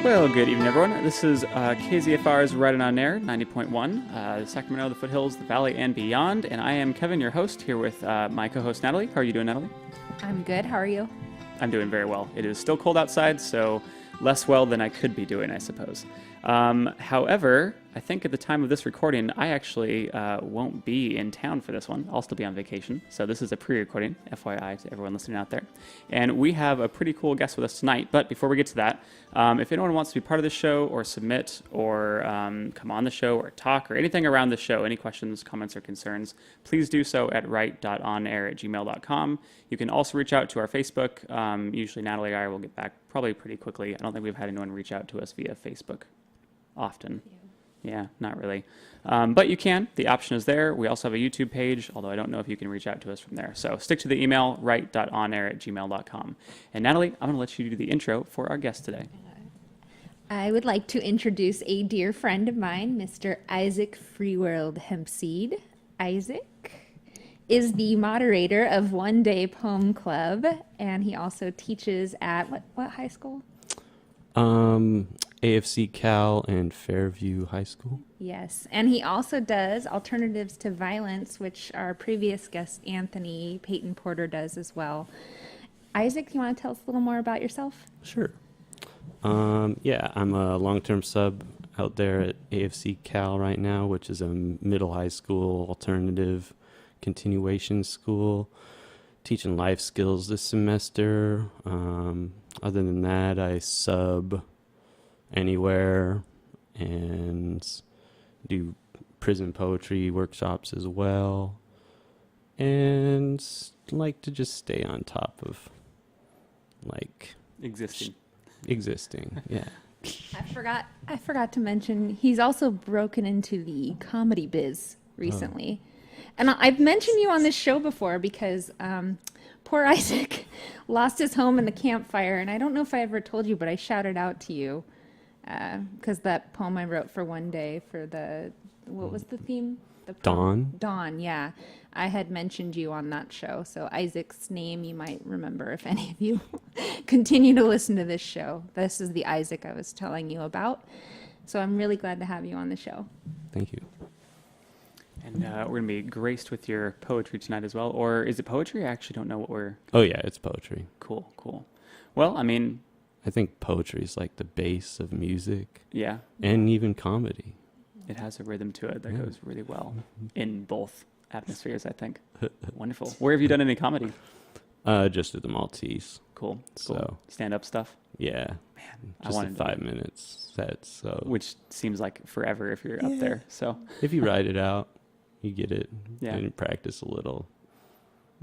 Well, good evening, everyone. This is KZFR's write.onair 90.1, Sacramento, the foothills, the valley, and beyond. And I am Kevin, your host, here with my co-host, Natalie. How are you doing, Natalie? I'm good. How are you? I'm doing very well. It is still cold outside, so less well than I could be doing, I suppose. However, I think at the time of this recording, I actually won't be in town for this one. I'll still be on vacation. So this is a pre-recording, FYI, to everyone listening out there. And we have a pretty cool guest with us tonight. But before we get to that, if anyone wants to be part of the show or submit or come on the show or talk or anything around the show, any questions, comments, or concerns, please do so at write.onair@gmail.com. You can also reach out to our Facebook. Usually Natalie and I will get back probably pretty quickly. I don't think we've had anyone reach out to us via Facebook often. Yeah, not really. But you can. The option is there. We also have a YouTube page, although I don't know if you can reach out to us from there. So stick to the email, write.onair@gmail.com. And Natalie, I'm going to let you do the intro for our guest today. I would like to introduce a dear friend of mine, Mr. Izeck Free-world Hempseed. Izeck is the moderator of One Day Poem Club, and he also teaches at what high school? AFC Cal and Fairview High School. Yes, and he also does Alternatives to Violence, which our previous guest, Anthony Peyton Porter, does as well. Izeck, you want to tell us a little more about yourself? Sure. Yeah, I'm a long-term sub out there at AFC Cal right now, which is a middle high school alternative continuation school, teaching life skills this semester. Other than that, I sub anywhere and do prison poetry workshops as well, and like to just stay on top of like Existing. Yeah. I forgot to mention he's also broken into the comedy biz recently. And I've mentioned you on this show before because poor Izeck lost his home in the campfire, and I don't know if I ever told you, but I shouted out to you because that poem I wrote for One Day for what was the theme? Dawn. Dawn, yeah. I had mentioned you on that show, so Izeck's name you might remember if any of you continue to listen to this show. This is the Izeck I was telling you about, so I'm really glad to have you on the show. Thank you. And we're going to be graced with your poetry tonight as well. Or is it poetry? I actually don't know what we're... Oh yeah, it's poetry. Cool. Well, I mean... I think poetry is like the base of music. Yeah. And even comedy. It has a rhythm to it that goes really well in both atmospheres, I think. Wonderful. Where have you done any comedy? Just at the Maltese. Cool. So stand-up stuff? Yeah. Man, just a 5 minutes set. So which seems like forever if you're up there. So if you write it out, you get it. Yeah. And practice a little.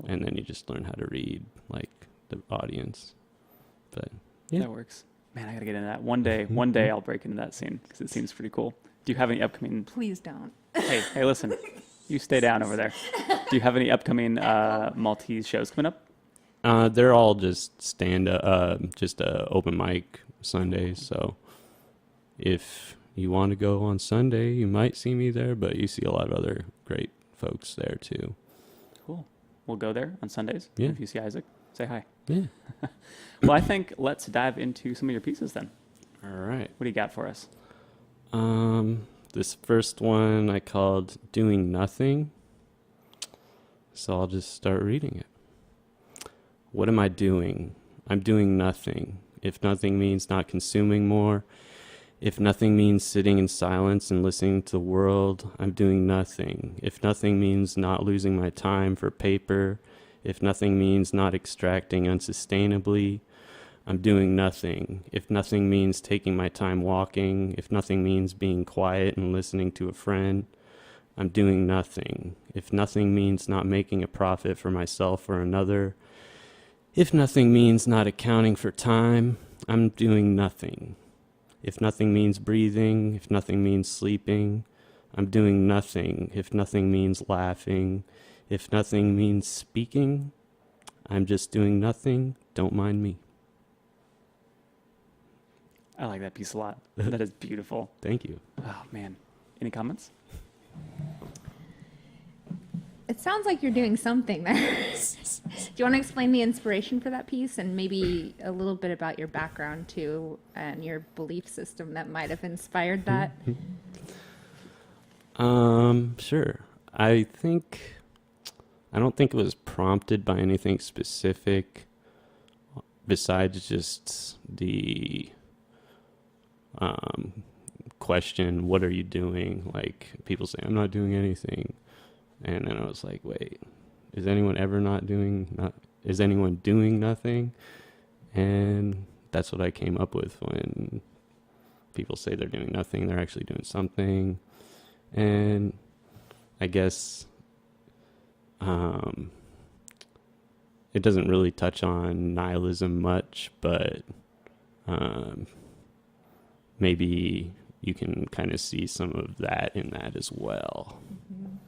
And then you just learn how to read like the audience. But yeah. That works. Man, I got to get into that. One day I'll break into that scene because it seems pretty cool. Do you have any upcoming... Please don't. Hey, listen. You stay down over there. Do you have any upcoming Maltese shows coming up? They're all just just open mic Sundays. So if you want to go on Sunday, you might see me there, but you see a lot of other great folks there too. Cool. We'll go there on Sundays. Yeah. If you see Izeck, say hi. Yeah. Well, I think let's dive into some of your pieces then. All right. What do you got for us? This first one I called Doing Nothing. So I'll just start reading it. What am I doing? I'm doing nothing. If nothing means not consuming more, if nothing means sitting in silence and listening to the world, I'm doing nothing. If nothing means not losing my time for paper, if nothing means not extracting unsustainably, I'm doing nothing. If nothing means taking my time walking, if nothing means being quiet and listening to a friend, I'm doing nothing. If nothing means not making a profit for myself or another, if nothing means not accounting for time, I'm doing nothing. If nothing means breathing, if nothing means sleeping, I'm doing nothing. If nothing means laughing, if nothing means speaking, I'm just doing nothing. Don't mind me. I like that piece a lot. That is beautiful. Thank you. Oh, man. Any comments? It sounds like you're doing something there. Do you want to explain the inspiration for that piece and maybe a little bit about your background too and your belief system that might have inspired that? Sure. I don't think it was prompted by anything specific besides just the question, what are you doing? Like, people say, I'm not doing anything. And then I was like, wait, is anyone doing nothing? And that's what I came up with. When people say they're doing nothing, they're actually doing something. And I guess it doesn't really touch on nihilism much, but maybe you can kind of see some of that in that as well.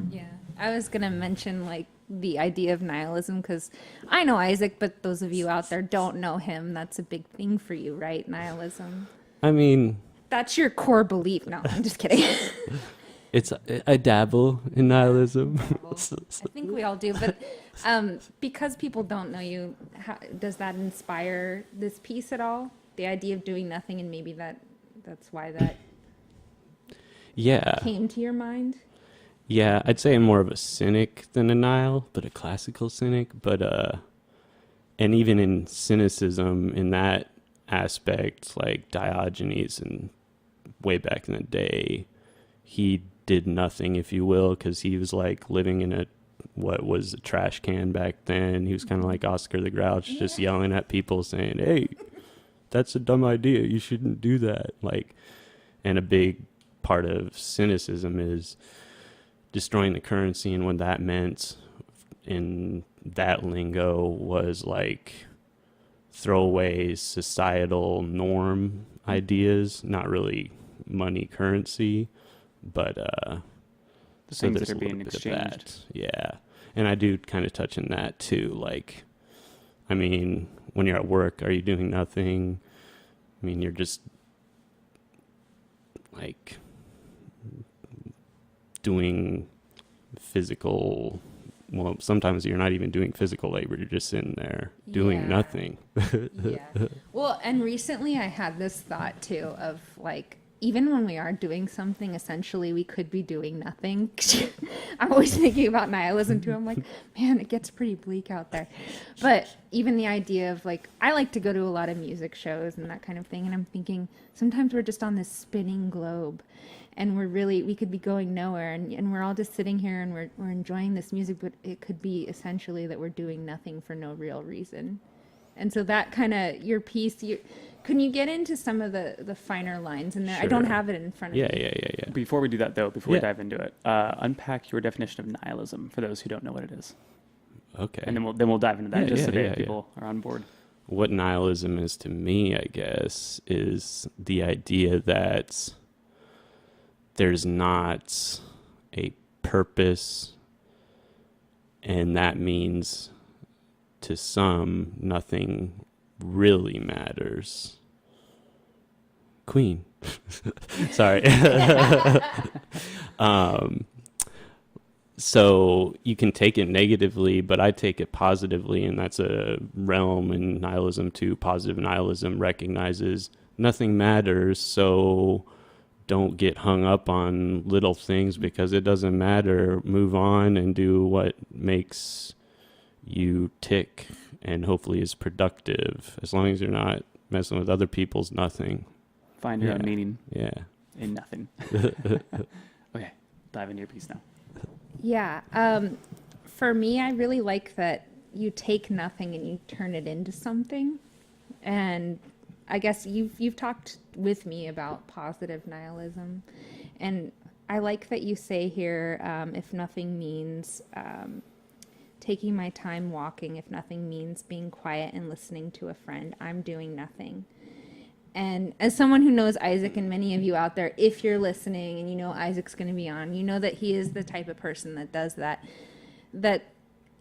Yeah, I was going to mention like the idea of nihilism because I know Izeck, but those of you out there don't know him. That's a big thing for you, right? Nihilism. I mean, that's your core belief. No, I'm just kidding. I dabble in nihilism. I think we all do, but because people don't know you, does that inspire this piece at all? The idea of doing nothing, and maybe that's why that came to your mind? Yeah, I'd say I'm more of a cynic than a nihil, but a classical cynic. But and even in cynicism, in that aspect, like Diogenes, and way back in the day, he did nothing, if you will, because he was like living in what was a trash can back then. He was kind of like Oscar the Grouch, just yelling at people saying, hey, that's a dumb idea, you shouldn't do that. Like, and a big part of cynicism is destroying the currency, and what that meant in that lingo was like throwaway societal norm ideas, not really money, currency, but the things that are being exchanged. Yeah. And I do kind of touch on that too. Like, I mean, when you're at work, are you doing nothing? I mean, you're just like doing physical, well, sometimes you're not even doing physical labor. You're just sitting there doing nothing. Yeah. Well, and recently I had this thought too of like, even when we are doing something, essentially we could be doing nothing. I'm always thinking about nihilism too. I'm like, man, it gets pretty bleak out there. But even the idea of like, I like to go to a lot of music shows and that kind of thing. And I'm thinking sometimes we're just on this spinning globe and we could be going nowhere. And we're all just sitting here and we're enjoying this music, but it could be essentially that we're doing nothing for no real reason. And so that kind of, your piece, can you get into some of the finer lines in there? Sure. I don't have it in front of me. Yeah. Before we do that, though, before we dive into it, unpack your definition of nihilism for those who don't know what it is. Okay. And then we'll dive into that so that people are on board. What nihilism is to me, I guess, is the idea that there's not a purpose, and that means to some nothing really matters. Queen. Sorry. So you can take it negatively, but I take it positively, and that's a realm in nihilism too. Positive nihilism recognizes nothing matters, so don't get hung up on little things because it doesn't matter. Move on and do what makes you tick and hopefully is productive. As long as you're not messing with other people's nothing. Find your own meaning. Yeah. In nothing. Okay, dive into your piece now. Yeah. For me, I really like that you take nothing and you turn it into something. And I guess you've talked with me about positive nihilism. And I like that you say here, if nothing means taking my time walking, if nothing means being quiet and listening to a friend, I'm doing nothing. And as someone who knows Izeck, and many of you out there, if you're listening and you know Izeck's going to be on, you know that he is the type of person that does that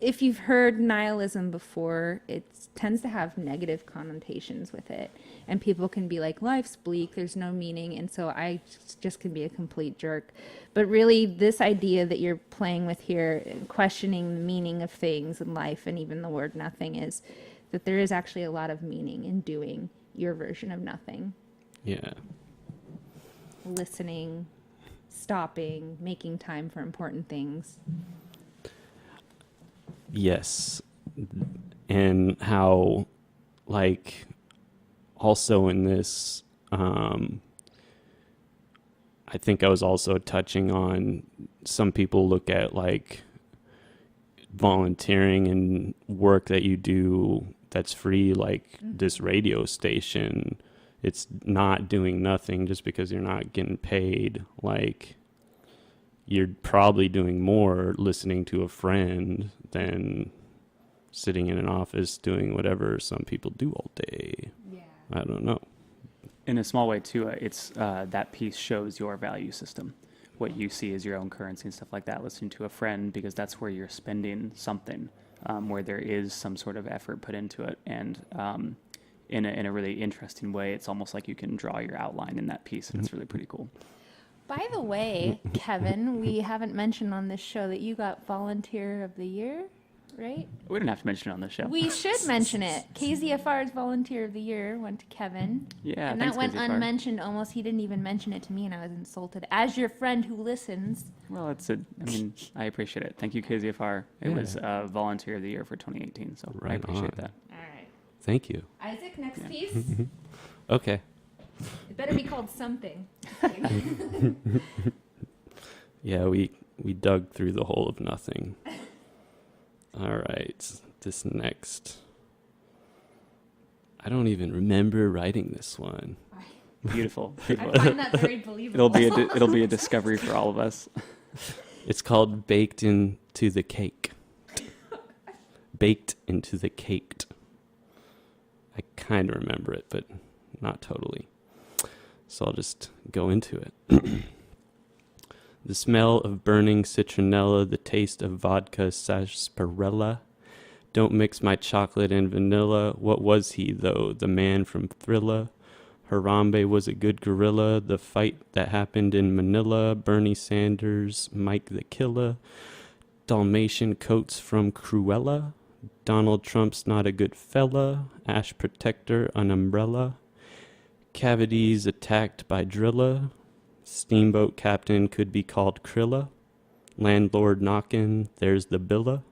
if you've heard nihilism before, it tends to have negative connotations with it. And people can be like, life's bleak, there's no meaning, and so I just can be a complete jerk. But really, this idea that you're playing with here, questioning the meaning of things in life and even the word nothing, is that there is actually a lot of meaning in doing your version of nothing. Yeah. Listening, stopping, making time for important things. Yes. And how, like, also in this, I think I was also touching on some people look at, like, volunteering and work that you do that's free, like this radio station. It's not doing nothing just because you're not getting paid. Like, you're probably doing more listening to a friend than sitting in an office doing whatever some people do all day. Yeah. I don't know. In a small way, too, it's that piece shows your value system. What you see as your own currency and stuff like that, listening to a friend, because that's where you're spending something, where there is some sort of effort put into it. And in a really interesting way, it's almost like you can draw your outline in that piece, and it's really pretty cool. By the way, Kevin, we haven't mentioned on this show that you got Volunteer of the Year, right? We didn't have to mention it on the show. We should mention it. KZFR's Volunteer of the Year went to Kevin. Yeah, And thanks, that went KZFR. unmentioned almost. He didn't even mention it to me, and I was insulted. As your friend who listens. Well, I appreciate it. Thank you, KZFR. It Yeah. was Volunteer of the Year for 2018, so I Right appreciate on. that. All right. Thank you. Isaac, next Yeah. piece. Okay. It better be called something. Yeah, we dug through the hole of nothing. All right. This next. I don't even remember writing this one. Beautiful. I find that very believable. It'll be a discovery for all of us. It's called Baked into the Cake. Baked into the Caked. I kind of remember it, but not totally. So I'll just go into it. The smell of burning citronella, the taste of vodka sarsaparilla. Don't mix my chocolate and vanilla. What was he, though? The man from Thrilla. Harambe was a good gorilla. The fight that happened in Manila. Bernie Sanders, Mike the Killer. Dalmatian coats from Cruella. Donald Trump's not a good fella. Ash protector, an umbrella. Cavities attacked by Drilla. Steamboat captain could be called Krilla. Landlord knockin', there's the Billa.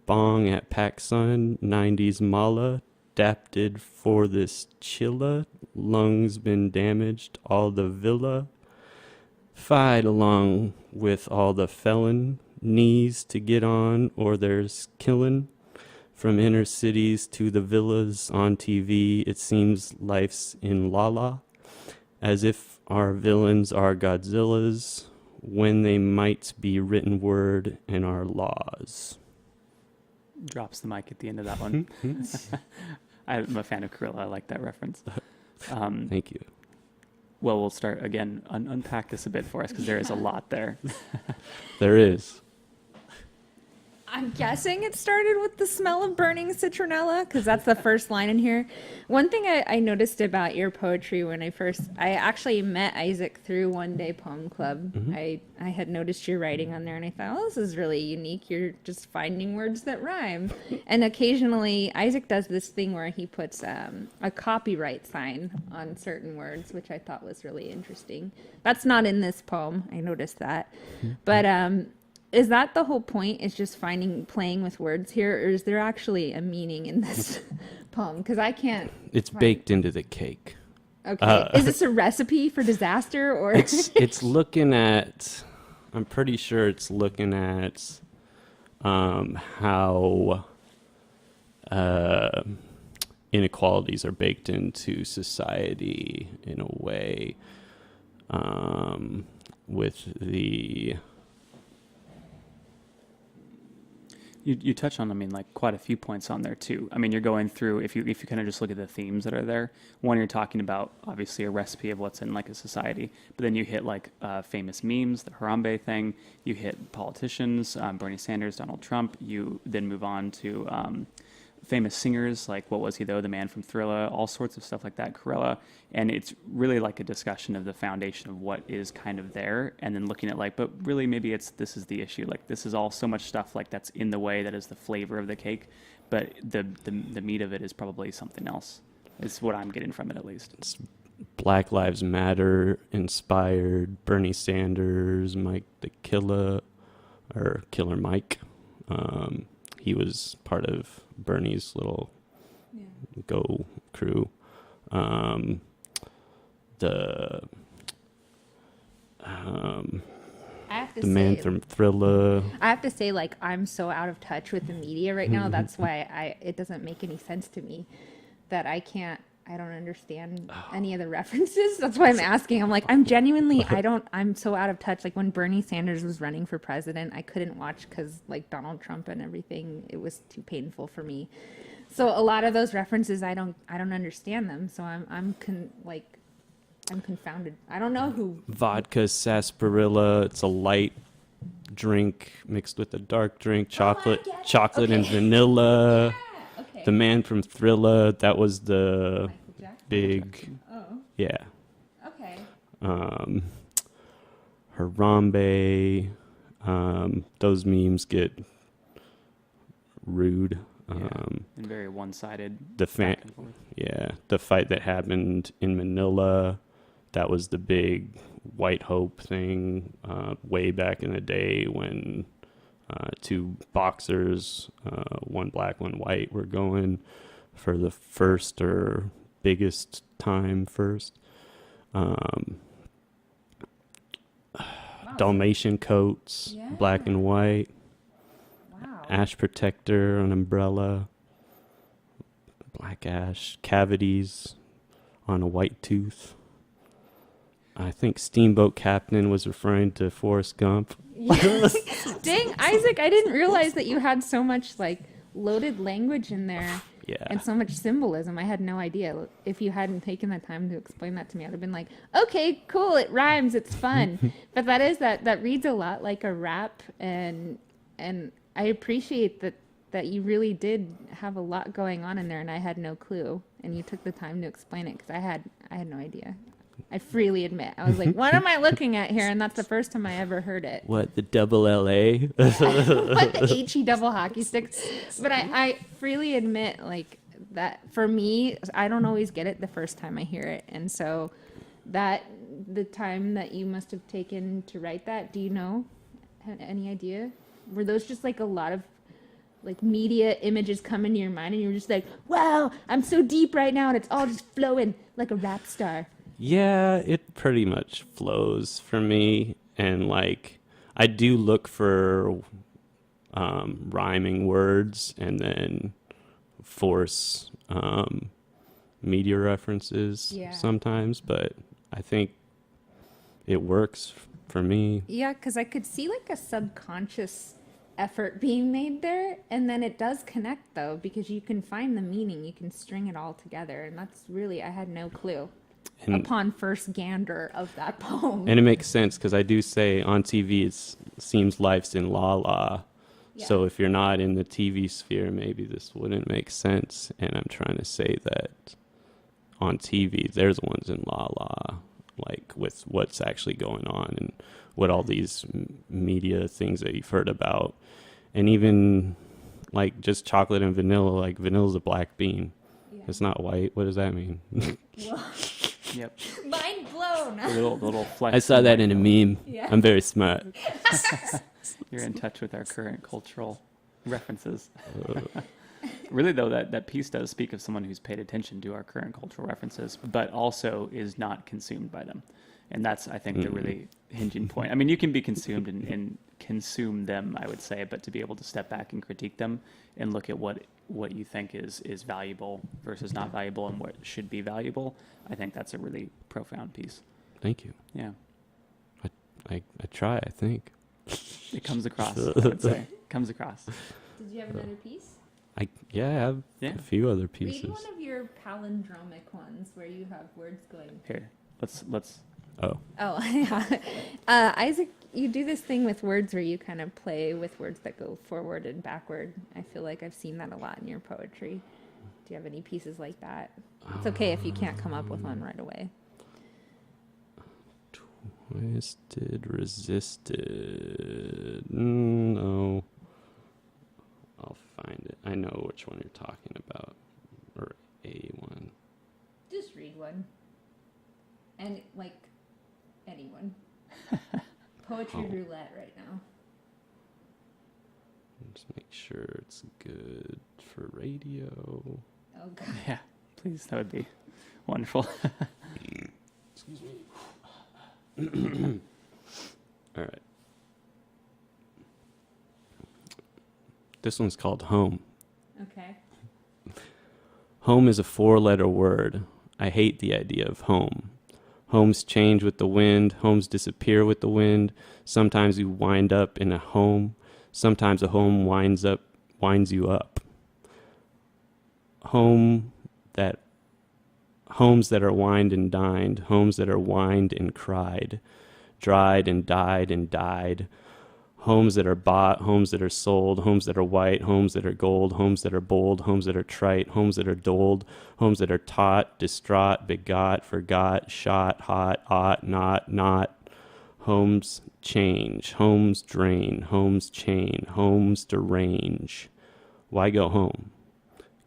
Bong at PacSun, 90s Mala. Adapted for this chilla. Lungs been damaged, all the villa. Fight along with all the felon. Knees to get on or there's killin'. From inner cities to the villas on TV, it seems life's in la-la. As if our villains are Godzillas, when they might be written word in our laws. Drops the mic at the end of that one. I'm a fan of Gorilla. I like that reference. Thank you. Well, we'll start again. Unpack this a bit for us because there is a lot there. There is. I'm guessing it started with the smell of burning citronella, because that's the first line in here. One thing I noticed about your poetry when I actually met Izeck through One Day Poem Club. I had noticed your writing on there, and I thought, oh, this is really unique. You're just finding words that rhyme. And occasionally, Izeck does this thing where he puts a copyright sign on certain words, which I thought was really interesting. That's not in this poem. I noticed that. But is that the whole point, is just playing with words here, or is there actually a meaning in this poem? Because I can't. It's baked into the cake. Okay. Is this a recipe for disaster, or? It's looking at, I'm pretty sure it's looking at how inequalities are baked into society in a way, with the... You touch on, I mean, like quite a few points on there too. I mean, you're going through, if you kind of just look at the themes that are there, one, you're talking about obviously a recipe of what's in like a society, but then you hit like famous memes, the Harambe thing, you hit politicians, Bernie Sanders, Donald Trump, you then move on to famous singers, like what was he though, the man from Thriller, all sorts of stuff like that, Corella, and it's really like a discussion of the foundation of what is kind of there, and then looking at like, but really maybe this is the issue, like this is all so much stuff like that's in the way that is the flavor of the cake, but the meat of it is probably something else. Is what I'm getting from it, at least. It's Black Lives Matter inspired, Bernie Sanders, Mike the Killer, or Killer Mike. He was part of Bernie's little Go crew. The I have to the say, man from Thriller. I have to say, like, I'm so out of touch with the media right now. That's why it doesn't make any sense to me that I don't understand any of the references. That's why I'm asking. I'm like, I'm so out of touch. Like when Bernie Sanders was running for president, I couldn't watch because like Donald Trump and everything, it was too painful for me. So a lot of those references, I don't understand them. So I'm confounded. I don't know who. Vodka sarsaparilla. It's a light drink mixed with a dark drink. Chocolate and vanilla. Yeah, okay. The man from Thriller. That was the Michael Jackson? big. Oh, Yeah. okay. Harambe. Those memes get rude. And very one-sided. The back and forth. the fight that happened in Manila, that was the big white hope thing way back in the day when two boxers, one black, one white, were going for the first or biggest time first. Dalmatian coats, black and white. Wow. Ash protector, an umbrella, black ash, cavities on a white tooth. I think Steamboat Captain was referring to Forrest Gump. Dang, Izeck, I didn't realize that you had so much like loaded language in there Yeah. and so much symbolism. I had no idea. If you hadn't taken the time to explain that to me, I'd have been like, okay, cool, it rhymes, it's fun. But that reads a lot like a rap, and I appreciate that you really did have a lot going on in there, and I had no clue, and you took the time to explain it because I had no idea. I freely admit, I was like, "What am I looking at here?" And that's the first time I ever heard it. What, the double LA? What, the HE double hockey sticks? But I freely admit, like that for me, I don't always get it the first time I hear it, and so that the time that you must have taken to write that, do you know? Have any idea? Were those just like a lot of like media images come into your mind and you're just like, wow, I'm so deep right now and it's all just flowing like a rap star? Yeah, it pretty much flows for me. And like, I do look for rhyming words and then force media references sometimes, but I think it works for me. Yeah, because I could see like a subconscious effort being made there, and then it does connect though, because you can find the meaning, you can string it all together, and that's really, I had no clue upon first gander of that poem. And it makes sense because I do say on TV it seems life's in la la. Yeah. So if you're not in the TV sphere, maybe this wouldn't make sense. And I'm trying to say that on TV, there's ones in la la, like with what's actually going on and what all these media things that you've heard about. And even like just chocolate and vanilla, like vanilla's a black bean. Yeah. It's not white. What does that mean? Yep. Mind blown. The little flex. I saw that in a meme. Yeah. I'm very smart. You're in touch with our current cultural references. Really, though, that piece does speak of someone who's paid attention to our current cultural references, but also is not consumed by them. And that's, I think, the really hinging point. I mean, you can be consumed and consume them, I would say, but to be able to step back and critique them and look at what you think is valuable versus not valuable and what should be valuable, I think that's a really profound piece. Thank you. Yeah. I try, I think. It comes across, I would say. Comes across. Did you have another piece? I have Yeah. a few other Read pieces. one of your palindromic ones where you have words going. Here, let's. Oh, Oh, yeah. Isaac, you do this thing with words where you kind of play with words that go forward and backward. I feel like I've seen that a lot in your poetry. Do you have any pieces like that? It's okay if you can't come up with one right away. twisted, resisted. No. I'll find it. I know which one you're talking about. Or a one. Just read one. And, like, anyone. Poetry Oh. roulette right now. Just make sure it's good for radio. Oh, God. Yeah, please, that would be wonderful. Excuse me. All right. This one's called Home. Okay. Home is a 4-letter word. I hate the idea of home. Homes change with the wind. Homes disappear with the wind. Sometimes you wind up in a home. Sometimes a home winds you up. Homes that are wined and dined. Homes that are wined and cried. Dried and died and died. Homes that are bought, homes that are sold, homes that are white, homes that are gold, homes that are bold, homes that are trite, homes that are doled, homes that are taught, distraught, begot, forgot, shot, hot, ought, not. Homes change, homes drain, homes chain, homes derange. Why go home?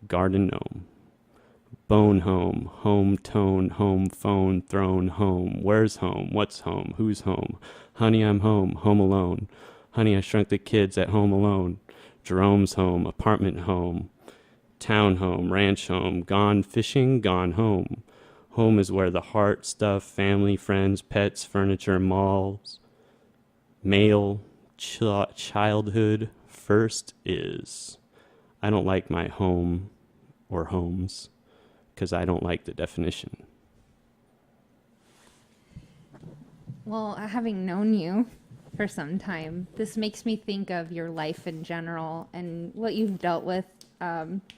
Garden gnome. Bone home, home tone, home phone, thrown home. Where's home? What's home? Who's home? Honey, I'm home, home alone. Honey, I Shrunk the Kids at home alone. Jerome's home, apartment home. Town home, ranch home. Gone fishing, gone home. Home is where the heart, stuff, family, friends, pets, furniture, malls. Male, childhood, first is. I don't like my home or homes because I don't like the definition. Well, having known you for some time, this makes me think of your life in general and what you've dealt with.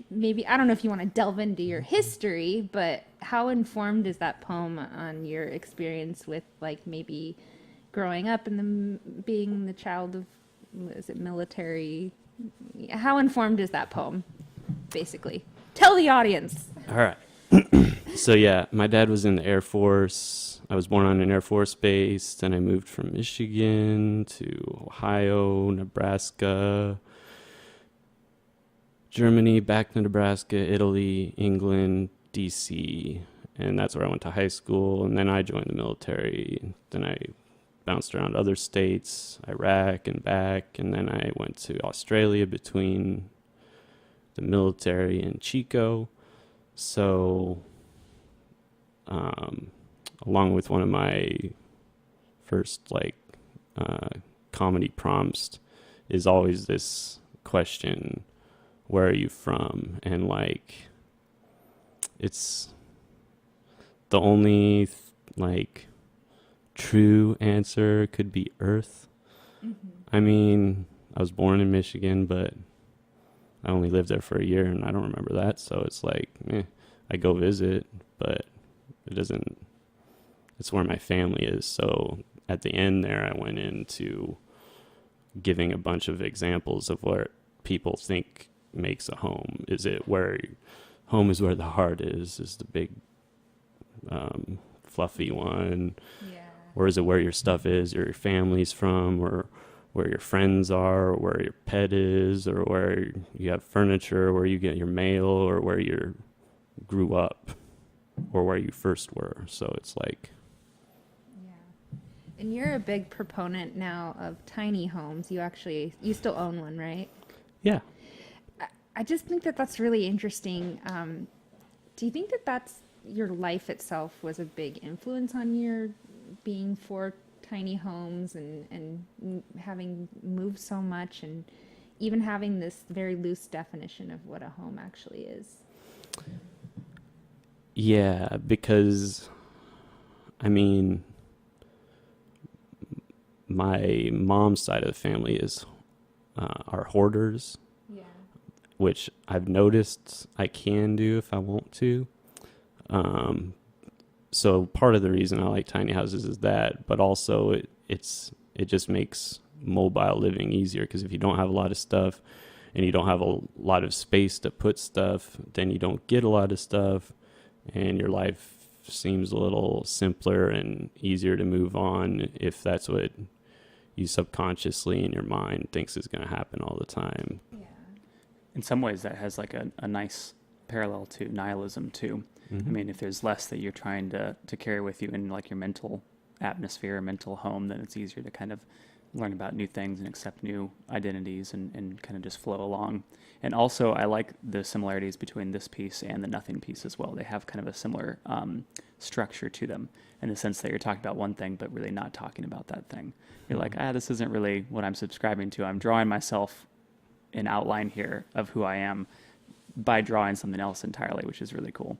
Maybe, I don't know if you want to delve into your history, but how informed is that poem on your experience with, like, maybe growing up and being the child of, is it military? How informed is that poem, basically? Tell the audience. All right. So yeah, my dad was in the Air Force. I was born on an Air Force base. Then I moved from Michigan to Ohio, Nebraska, Germany, back to Nebraska, Italy, England, DC. And that's where I went to high school. And then I joined the military. Then I bounced around other states, Iraq and back. And then I went to Australia between the military and Chico. So, along with one of my first comedy prompts is always this question, where are you from? And it's the only true answer could be Earth. Mm-hmm. I mean, I was born in Michigan, but I only lived there for a year and I don't remember that. So it's I go visit, but it's where my family is. So at the end there, I went into giving a bunch of examples of what people think makes a home. Is it where home is where the heart is the big, fluffy one. Yeah. Or is it where your stuff is, or your family's from, or where your friends are, or where your pet is, or where you have furniture, where you get your mail, or where you grew up, or where you first were. So it's Yeah. And you're a big proponent now of tiny homes. You still own one, right? Yeah. I just think that that's really interesting. Do you think that that's your life itself was a big influence on your being for tiny homes and having moved so much and even having this very loose definition of what a home actually is? Yeah, because my mom's side of the family is are hoarders. Yeah. which I've noticed I can do if I want to. So part of the reason I like tiny houses is that, but also it just makes mobile living easier, because if you don't have a lot of stuff and you don't have a lot of space to put stuff, then you don't get a lot of stuff, and your life seems a little simpler and easier to move on if that's what you subconsciously in your mind thinks is going to happen all the time. Yeah. In some ways, that has like a nice parallel to nihilism too. I mean, if there's less that you're trying to carry with you in like your mental atmosphere, mental home, then it's easier to kind of learn about new things and accept new identities and kind of just flow along. And also, I like the similarities between this piece and the nothing piece as well. They have kind of a similar structure to them, in the sense that you're talking about one thing, but really not talking about that thing. You're like, this isn't really what I'm subscribing to. I'm drawing myself an outline here of who I am by drawing something else entirely, which is really cool.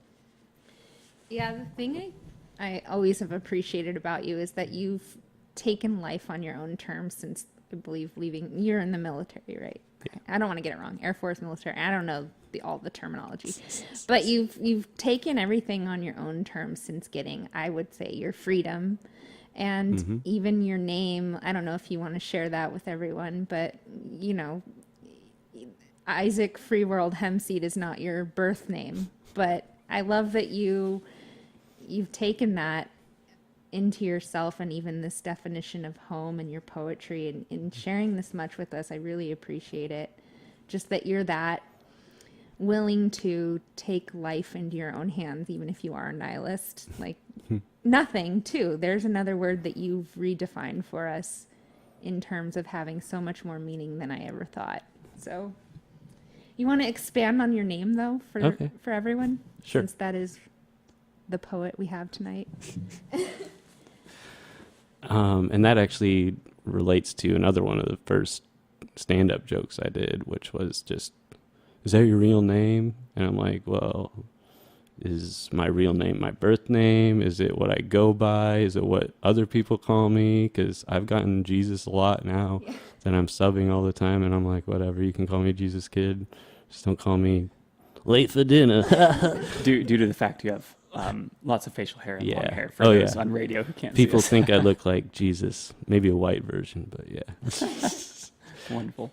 Yeah, the thing I always have appreciated about you is that you've taken life on your own terms since, I believe, leaving. You're in the military, right? Yeah. I don't want to get it wrong. Air Force, military. I don't know all the terminology, but you've taken everything on your own terms since getting, I would say, your freedom, and even your name. I don't know if you want to share that with everyone, but you know, Izeck Free-world Hempseed is not your birth name, but I love that you've taken that into yourself, and even this definition of home and your poetry, and in sharing this much with us. I really appreciate it. Just that you're that willing to take life into your own hands, even if you are a nihilist. Like nothing, too. There's another word that you've redefined for us in terms of having so much more meaning than I ever thought. So you want to expand on your name, though, for everyone? Sure. Since that is the poet we have tonight. And that actually relates to another one of the first stand-up jokes I did, which was just, is that your real name? And I'm like, well, is my real name my birth name? Is it what I go by? Is it what other people call me? Because I've gotten Jesus a lot now that I'm subbing all the time, and I'm like, whatever, you can call me Jesus Kid. Just don't call me late for dinner. Due to the fact you have lots of facial hair and long Yeah. hair for Oh, those yeah. on radio who can't People see us. think I look like Jesus, maybe a white version, but yeah. Wonderful.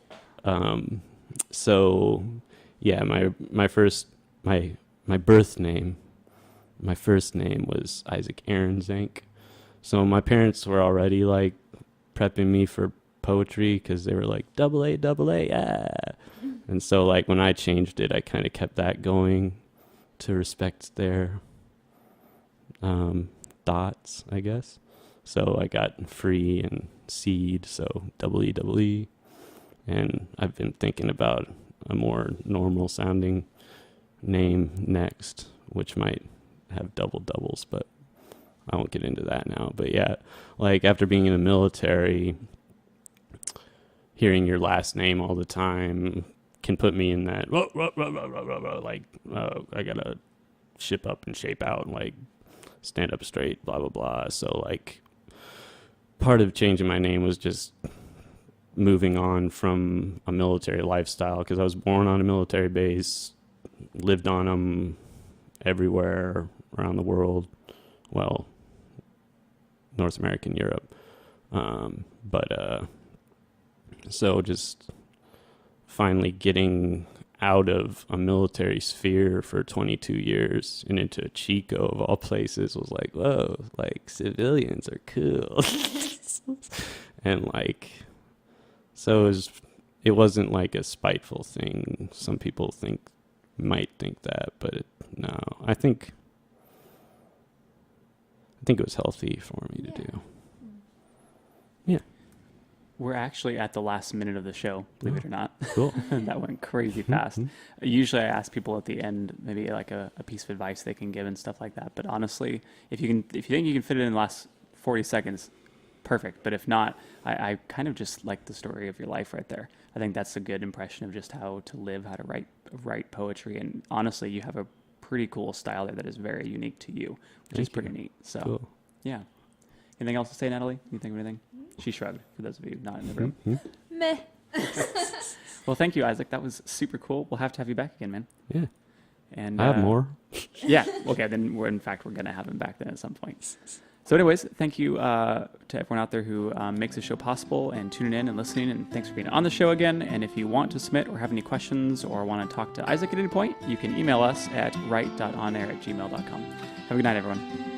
So yeah, my first birth name, my first name was Izeck Free-world. So my parents were already like prepping me for poetry, because they were like double A, yeah. And so like when I changed it, I kind of kept that going to respect their thoughts, I guess. So I got free and seed, so EE. And I've been thinking about a more normal sounding name next, which might have doubles, but I won't get into that now. But yeah, like after being in the military, hearing your last name all the time can put me in that like I gotta ship up and shape out and like stand up straight, blah blah blah. So like part of changing my name was just moving on from a military lifestyle, because I was born on a military base, lived on them everywhere around the world, well, North America and Europe, so just finally getting out of a military sphere for 22 years and into a Chico of all places was like, whoa, like civilians are cool. And like, so it wasn't like a spiteful thing. Some people might think that, but no, I think it was healthy for me to do. Yeah. We're actually at the last minute of the show, believe it or not. Cool. That went crazy fast. Usually I ask people at the end maybe like a piece of advice they can give and stuff like that. But honestly, if you think you can fit it in the last 40 seconds, perfect. But if not, I kind of just like the story of your life right there. I think that's a good impression of just how to live, how to write poetry. And honestly, you have a pretty cool style there that is very unique to you, which is pretty neat. So, Cool. Yeah. Anything else to say, Natalie? You think of anything? She shrugged, for those of you not in the room. Meh. Well, thank you, Izeck. That was super cool. We'll have to have you back again, man. Yeah. And I have more. Yeah. Okay. Then we're going to have him back then at some point. So anyways, thank you to everyone out there who makes the show possible and tuning in and listening. And thanks for being on the show again. And if you want to submit or have any questions or want to talk to Izeck at any point, you can email us at write.onair@gmail.com. Have a good night, everyone.